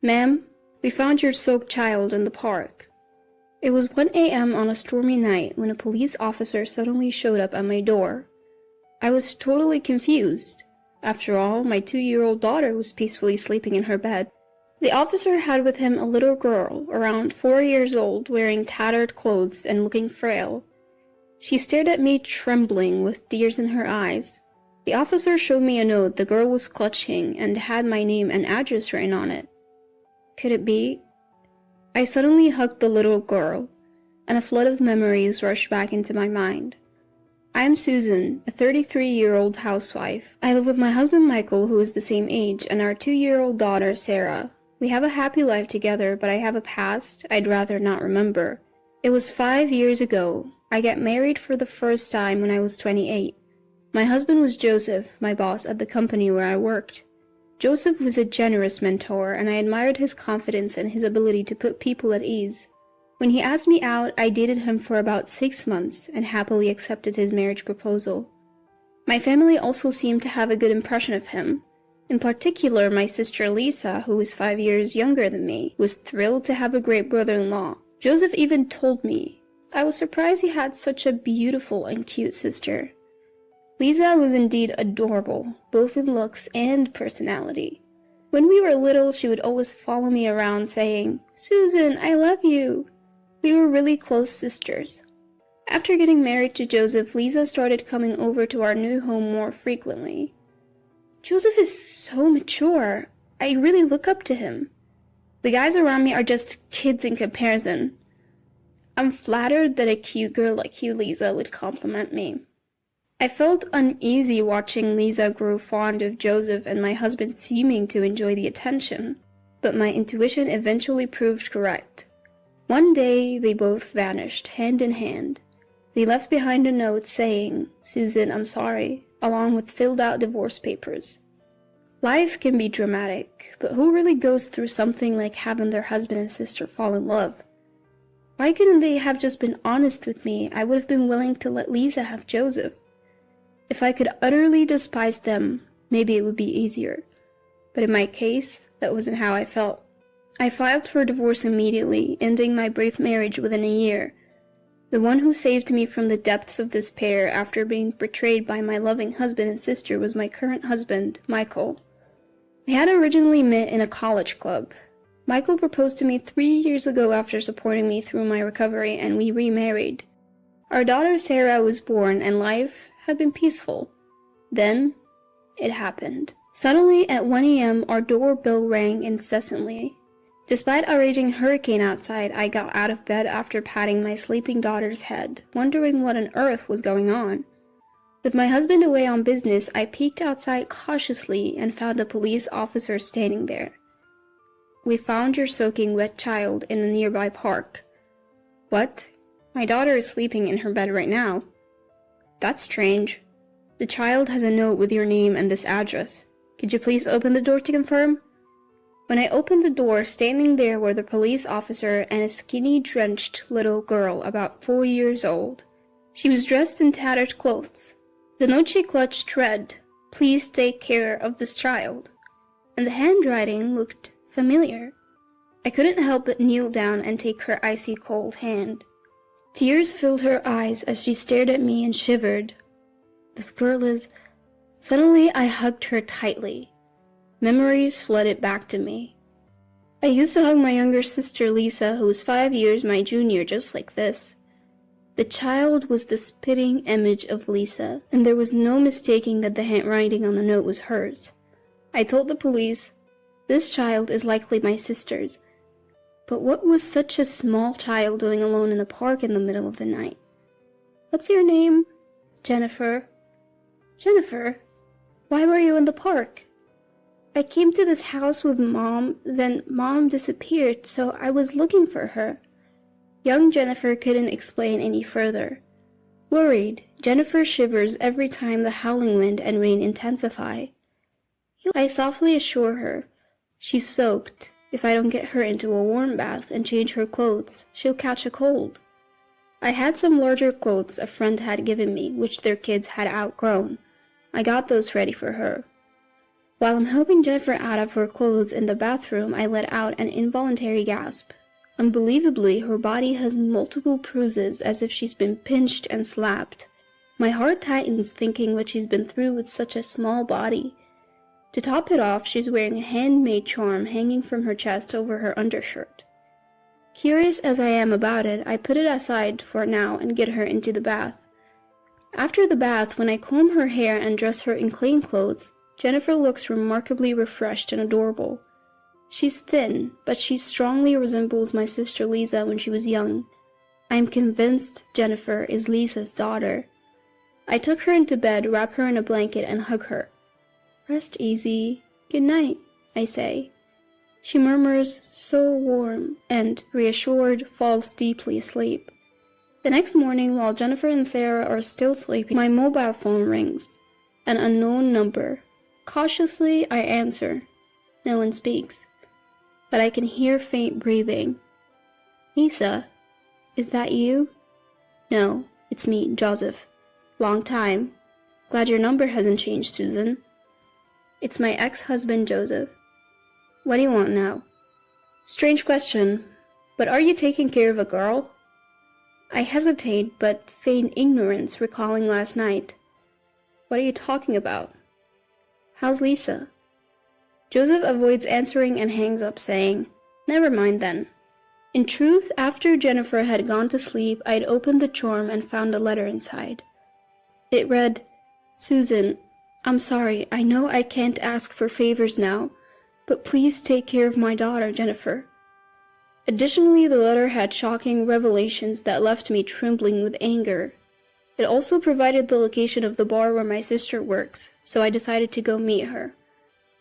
"Ma'am, we found your soaked child in the park." It was 1 a.m. on a stormy night when a police officer suddenly showed up at my door. I was totally confused. After all, my 2-year-old daughter was peacefully sleeping in her bed. The officer had with him a little girl, around 4 years old, wearing tattered clothes and looking frail. She stared at me trembling with tears in her eyes. The officer showed me a note the girl was clutching and had my name and address written on it. Could it be? I suddenly hugged the little girl, and a flood of memories rushed back into my mind. I am Susan, a 33-year-old housewife. I live with my husband Michael, who is the same age, and our 2-year-old daughter Sarah. We have a happy life together, but I have a past I'd rather not remember. It was 5 years ago. I got married for the first time when I was 28. My husband was Joseph, my boss at the company where I worked. Joseph was a generous mentor, and I admired his confidence and his ability to put people at ease. When he asked me out, I dated him for about 6 months and happily accepted his marriage proposal. My family also seemed to have a good impression of him. In particular, my sister Lisa, who is 5 years younger than me, was thrilled to have a great brother-in-law. Joseph even told me, "I was surprised he had such a beautiful and cute sister." Lisa was indeed adorable, both in looks and personality. When we were little, she would always follow me around saying, "Susan, I love you." We were really close sisters. After getting married to Joseph, Lisa started coming over to our new home more frequently. Joseph is so mature. I really look up to him. The guys around me are just kids in comparison. I'm flattered that a cute girl like you, Lisa, would compliment me. I felt uneasy watching Lisa grow fond of Joseph and my husband seeming to enjoy the attention, but my intuition eventually proved correct. One day, they both vanished, hand in hand. They left behind a note saying, "Susan, I'm sorry," along with filled-out divorce papers. Life can be dramatic, but who really goes through something like having their husband and sister fall in love? Why couldn't they have just been honest with me? I would have been willing to let Lisa have Joseph. If I could utterly despise them, maybe it would be easier. But in my case, that wasn't how I felt. I filed for divorce immediately, ending my brief marriage within a year. The one who saved me from the depths of despair after being betrayed by my loving husband and sister was my current husband, Michael. We had originally met in a college club. Michael proposed to me 3 years ago after supporting me through my recovery, and we remarried. Our daughter Sarah was born, and life had been peaceful. Then, it happened. Suddenly, at 1 a.m., our doorbell rang incessantly. Despite a raging hurricane outside, I got out of bed after patting my sleeping daughter's head, wondering what on earth was going on. With my husband away on business, I peeked outside cautiously and found a police officer standing there. "We found your soaking wet child in a nearby park." "What? My daughter is sleeping in her bed right now." "That's strange. The child has a note with your name and this address. Could you please open the door to confirm?" When I opened the door, standing there were the police officer and a skinny, drenched little girl about 4 years old. She was dressed in tattered clothes. The note she clutched read, "Please take care of this child," and the handwriting looked familiar. I couldn't help but kneel down and take her icy cold hand. Tears filled her eyes as she stared at me and shivered. "This girl is..." Suddenly I hugged her tightly. Memories flooded back to me. I used to hug my younger sister Lisa, who was 5 years my junior, just like this. The child was the spitting image of Lisa, and there was no mistaking that the handwriting on the note was hers. I told the police, "This child is likely my sister's." But what was such a small child doing alone in the park in the middle of the night? "What's your name?" "Jennifer." "Jennifer? Why were you in the park?" "I came to this house with Mom, then Mom disappeared, so I was looking for her." Young Jennifer couldn't explain any further. Worried, Jennifer shivers every time the howling wind and rain intensify. I softly assure her, "She's soaked. If I don't get her into a warm bath and change her clothes, she'll catch a cold." I had some larger clothes a friend had given me, which their kids had outgrown. I got those ready for her. While I'm helping Jennifer out of her clothes in the bathroom, I let out an involuntary gasp. Unbelievably, her body has multiple bruises as if she's been pinched and slapped. My heart tightens thinking what she's been through with such a small body. To top it off, she's wearing a handmade charm hanging from her chest over her undershirt. Curious as I am about it, I put it aside for now and get her into the bath. After the bath, when I comb her hair and dress her in clean clothes, Jennifer looks remarkably refreshed and adorable. She's thin, but she strongly resembles my sister Lisa when she was young. I am convinced Jennifer is Lisa's daughter. I took her into bed, wrap her in a blanket, and hug her. "Rest easy. Good night," I say. She murmurs, "So warm," and, reassured, falls deeply asleep. The next morning, while Jennifer and Sarah are still sleeping, my mobile phone rings. An unknown number. Cautiously, I answer. No one speaks, but I can hear faint breathing. "Lisa, is that you?" "No, it's me, Joseph. Long time. Glad your number hasn't changed, Susan." "It's my ex-husband, Joseph. What do you want now?" "Strange question, but are you taking care of a girl?" I hesitate, but feign ignorance, recalling last night. "What are you talking about?" "How's Lisa?" Joseph avoids answering and hangs up, saying, "Never mind then." In truth, after Jennifer had gone to sleep, I'd opened the charm and found a letter inside. It read, "Susan, I'm sorry, I know I can't ask for favors now, but please take care of my daughter, Jennifer." Additionally, the letter had shocking revelations that left me trembling with anger. It also provided the location of the bar where my sister works, so I decided to go meet her.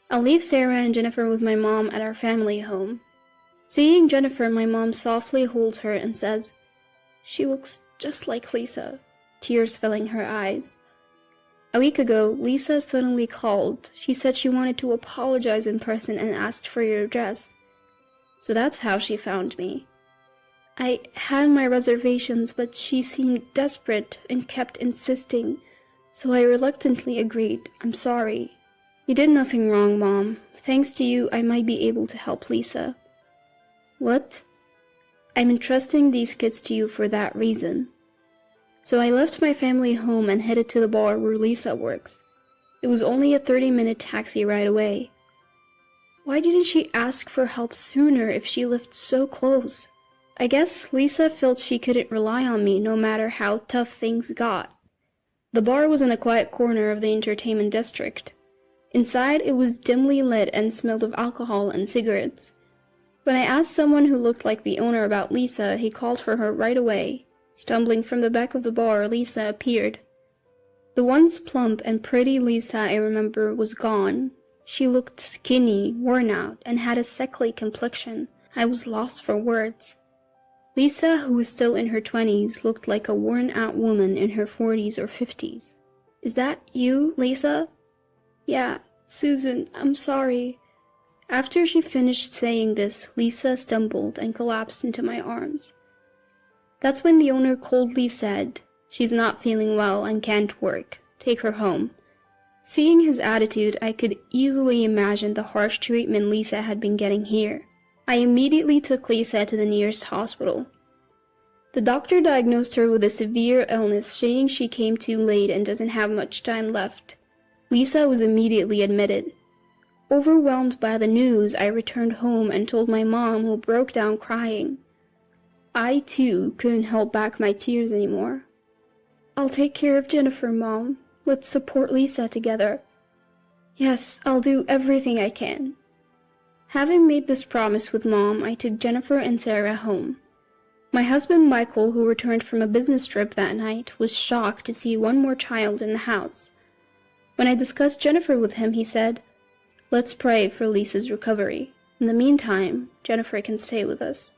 I'll leave Sarah and Jennifer with my mom at our family home. Seeing Jennifer, my mom softly holds her and says, "She looks just like Lisa," tears filling her eyes. A week ago, Lisa suddenly called. She said she wanted to apologize in person and asked for your address. So that's how she found me. I had my reservations, but she seemed desperate and kept insisting, so I reluctantly agreed. "I'm sorry." "You did nothing wrong, Mom. Thanks to you, I might be able to help Lisa." "What?" "I'm entrusting these kids to you for that reason." So I left my family home and headed to the bar where Lisa works. It was only a 30-minute taxi ride away. Why didn't she ask for help sooner if she lived so close? I guess Lisa felt she couldn't rely on me no matter how tough things got. The bar was in a quiet corner of the entertainment district. Inside, it was dimly lit and smelled of alcohol and cigarettes. When I asked someone who looked like the owner about Lisa, he called for her right away. Stumbling from the back of the bar, Lisa appeared. The once plump and pretty Lisa I remember was gone. She looked skinny, worn out, and had a sickly complexion. I was lost for words. Lisa, who was still in her 20s, looked like a worn-out woman in her 40s or 50s. "Is that you, Lisa?" "Yeah, Susan, I'm sorry." After she finished saying this, Lisa stumbled and collapsed into my arms. That's when the owner coldly said, "She's not feeling well and can't work. Take her home." Seeing his attitude, I could easily imagine the harsh treatment Lisa had been getting here. I immediately took Lisa to the nearest hospital. The doctor diagnosed her with a severe illness, saying she came too late and doesn't have much time left. Lisa was immediately admitted. Overwhelmed by the news, I returned home and told my mom, who broke down crying. I, too, couldn't hold back my tears anymore. "I'll take care of Jennifer, Mom. Let's support Lisa together." "Yes, I'll do everything I can." Having made this promise with Mom, I took Jennifer and Sarah home. My husband Michael, who returned from a business trip that night, was shocked to see one more child in the house. When I discussed Jennifer with him, he said, "Let's pray for Lisa's recovery. In the meantime, Jennifer can stay with us."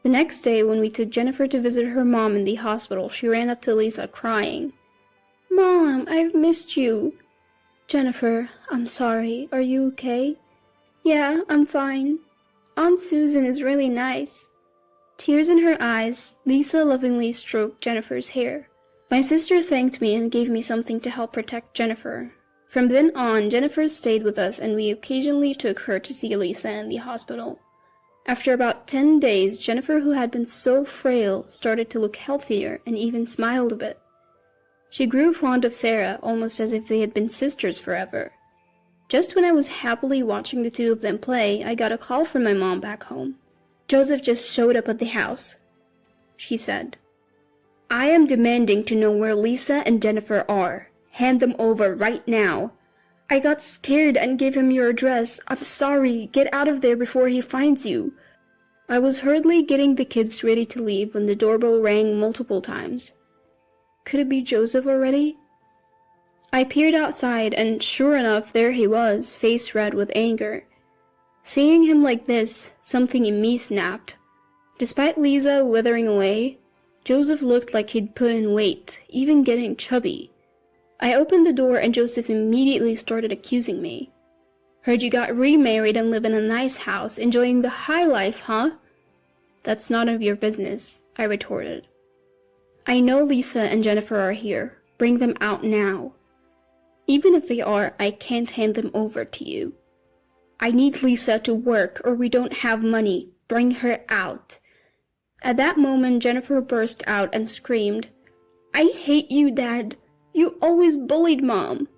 The next day, when we took Jennifer to visit her mom in the hospital, she ran up to Lisa crying. "Mom, I've missed you." "Jennifer, I'm sorry. Are you okay?" "Yeah, I'm fine. Aunt Susan is really nice." Tears in her eyes, Lisa lovingly stroked Jennifer's hair. My sister thanked me and gave me something to help protect Jennifer. From then on, Jennifer stayed with us and we occasionally took her to see Lisa in the hospital. After about 10 days, Jennifer, who had been so frail, started to look healthier and even smiled a bit. She grew fond of Sarah, almost as if they had been sisters forever. Just when I was happily watching the two of them play, I got a call from my mom back home. "Joseph just showed up at the house," she said. "I am demanding to know where Lisa and Jennifer are. Hand them over right now." "I got scared and gave him your address. I'm sorry. Get out of there before he finds you." I was hurriedly getting the kids ready to leave when the doorbell rang multiple times. Could it be Joseph already? I peered outside, and sure enough, there he was, face red with anger. Seeing him like this, something in me snapped. Despite Lisa withering away, Joseph looked like he'd put in weight, even getting chubby. I opened the door and Joseph immediately started accusing me. "Heard you got remarried and live in a nice house, enjoying the high life, huh?" "That's none of your business," I retorted. "I know Lisa and Jennifer are here. Bring them out now." "Even if they are, I can't hand them over to you." "I need Lisa to work or we don't have money. Bring her out." At that moment, Jennifer burst out and screamed, "I hate you, Dad. You always bullied Mom."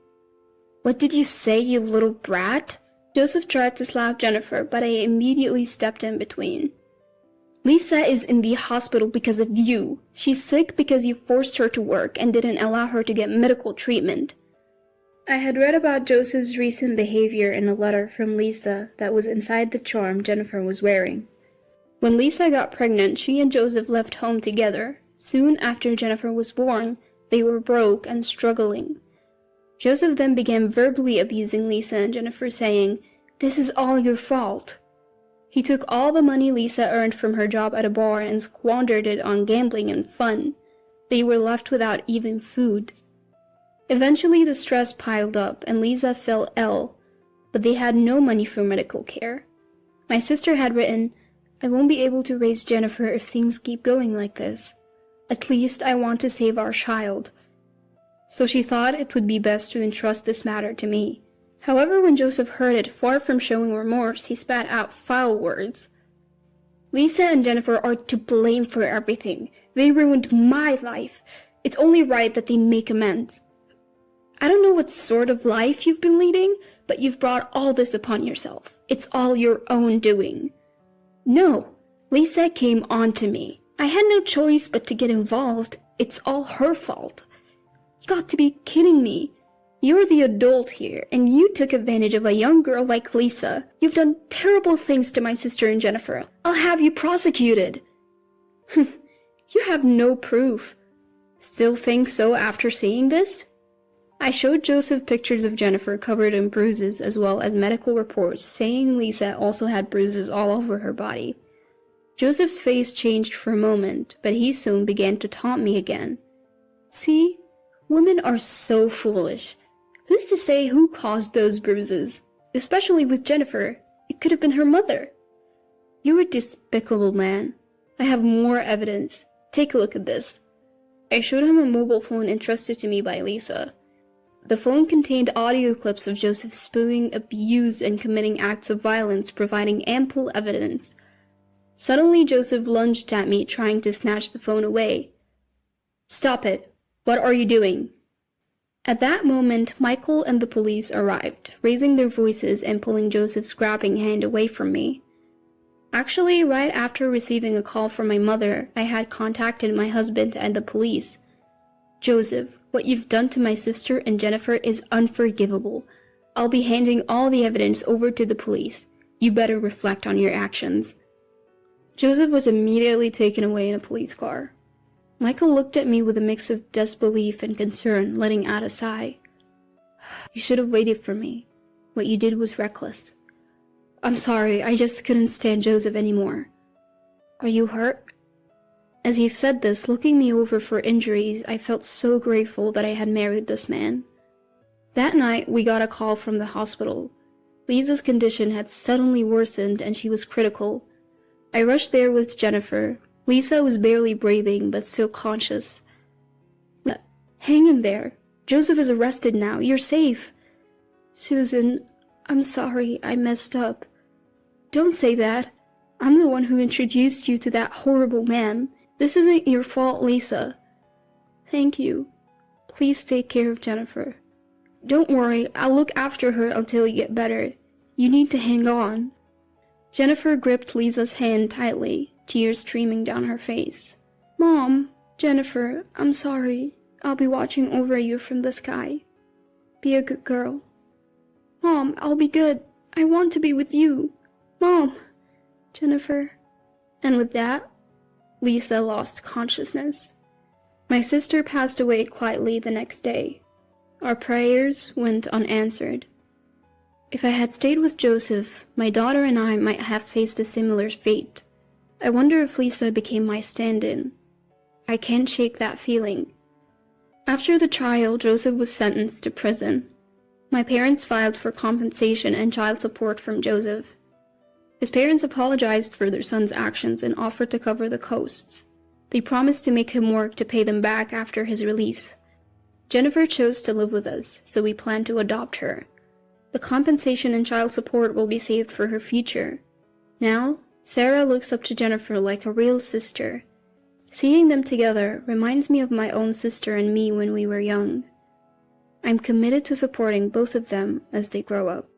"What did you say, you little brat?" Joseph tried to slap Jennifer, but I immediately stepped in between. "Lisa is in the hospital because of you. She's sick because you forced her to work and didn't allow her to get medical treatment." I had read about Joseph's recent behavior in a letter from Lisa that was inside the charm Jennifer was wearing. When Lisa got pregnant, she and Joseph left home together. Soon after Jennifer was born, they were broke and struggling. Joseph then began verbally abusing Lisa and Jennifer, saying, "This is all your fault." He took all the money Lisa earned from her job at a bar and squandered it on gambling and fun. They were left without even food. Eventually, the stress piled up and Lisa fell ill, but they had no money for medical care. My sister had written, "I won't be able to raise Jennifer if things keep going like this. At least I want to save our child." So she thought it would be best to entrust this matter to me. However, when Joseph heard it, far from showing remorse, he spat out foul words. "Lisa and Jennifer are to blame for everything. They ruined my life. It's only right that they make amends. I don't know what sort of life you've been leading, but you've brought all this upon yourself. It's all your own doing." "No, Lisa came on to me. I had no choice but to get involved. It's all her fault." "You got to be kidding me. You're the adult here, and you took advantage of a young girl like Lisa. You've done terrible things to my sister and Jennifer. I'll have you prosecuted." "You have no proof. Still think so after seeing this?" I showed Joseph pictures of Jennifer covered in bruises as well as medical reports saying Lisa also had bruises all over her body. Joseph's face changed for a moment, but he soon began to taunt me again. "See? Women are so foolish. Who's to say who caused those bruises? Especially with Jennifer. It could have been her mother." "You're a despicable man. I have more evidence. Take a look at this." I showed him a mobile phone entrusted to me by Lisa. The phone contained audio clips of Joseph spewing abuse and committing acts of violence, providing ample evidence. Suddenly, Joseph lunged at me, trying to snatch the phone away. "Stop it! What are you doing?" At that moment, Michael and the police arrived, raising their voices and pulling Joseph's grabbing hand away from me. Actually, right after receiving a call from my mother, I had contacted my husband and the police. "Joseph, what you've done to my sister and Jennifer is unforgivable. I'll be handing all the evidence over to the police. You better reflect on your actions." Joseph was immediately taken away in a police car. Michael looked at me with a mix of disbelief and concern, letting out a sigh. "You should have waited for me. What you did was reckless. I'm sorry, I just couldn't stand Joseph anymore." "Are you hurt?" As he said this, looking me over for injuries, I felt so grateful that I had married this man. That night, we got a call from the hospital. Lisa's condition had suddenly worsened and she was critical. I rushed there with Jennifer. Lisa was barely breathing, but still conscious. "Hang in there. Joseph is arrested now. You're safe." Susan, I'm sorry I messed up. Don't say that. I'm the one who introduced you to that horrible man. This isn't your fault, Lisa. Thank you. Please take care of Jennifer. Don't worry, I'll look after her until you get better. You need to hang on. Jennifer gripped Lisa's hand tightly, tears streaming down her face. Mom, Jennifer, I'm sorry. I'll be watching over you from the sky. Be a good girl. Mom, I'll be good. I want to be with you. Mom, Jennifer. And with that, Lisa lost consciousness. My sister passed away quietly the next day. Our prayers went unanswered. If I had stayed with Joseph, my daughter and I might have faced a similar fate. I wonder if Lisa became my stand-in. I can't shake that feeling. After the trial, Joseph was sentenced to prison. My parents filed for compensation and child support from Joseph. His parents apologized for their son's actions and offered to cover the costs. They promised to make him work to pay them back after his release. Jennifer chose to live with us, so we plan to adopt her. The compensation and child support will be saved for her future. Now, Sarah looks up to Jennifer like a real sister. Seeing them together reminds me of my own sister and me when we were young. I'm committed to supporting both of them as they grow up.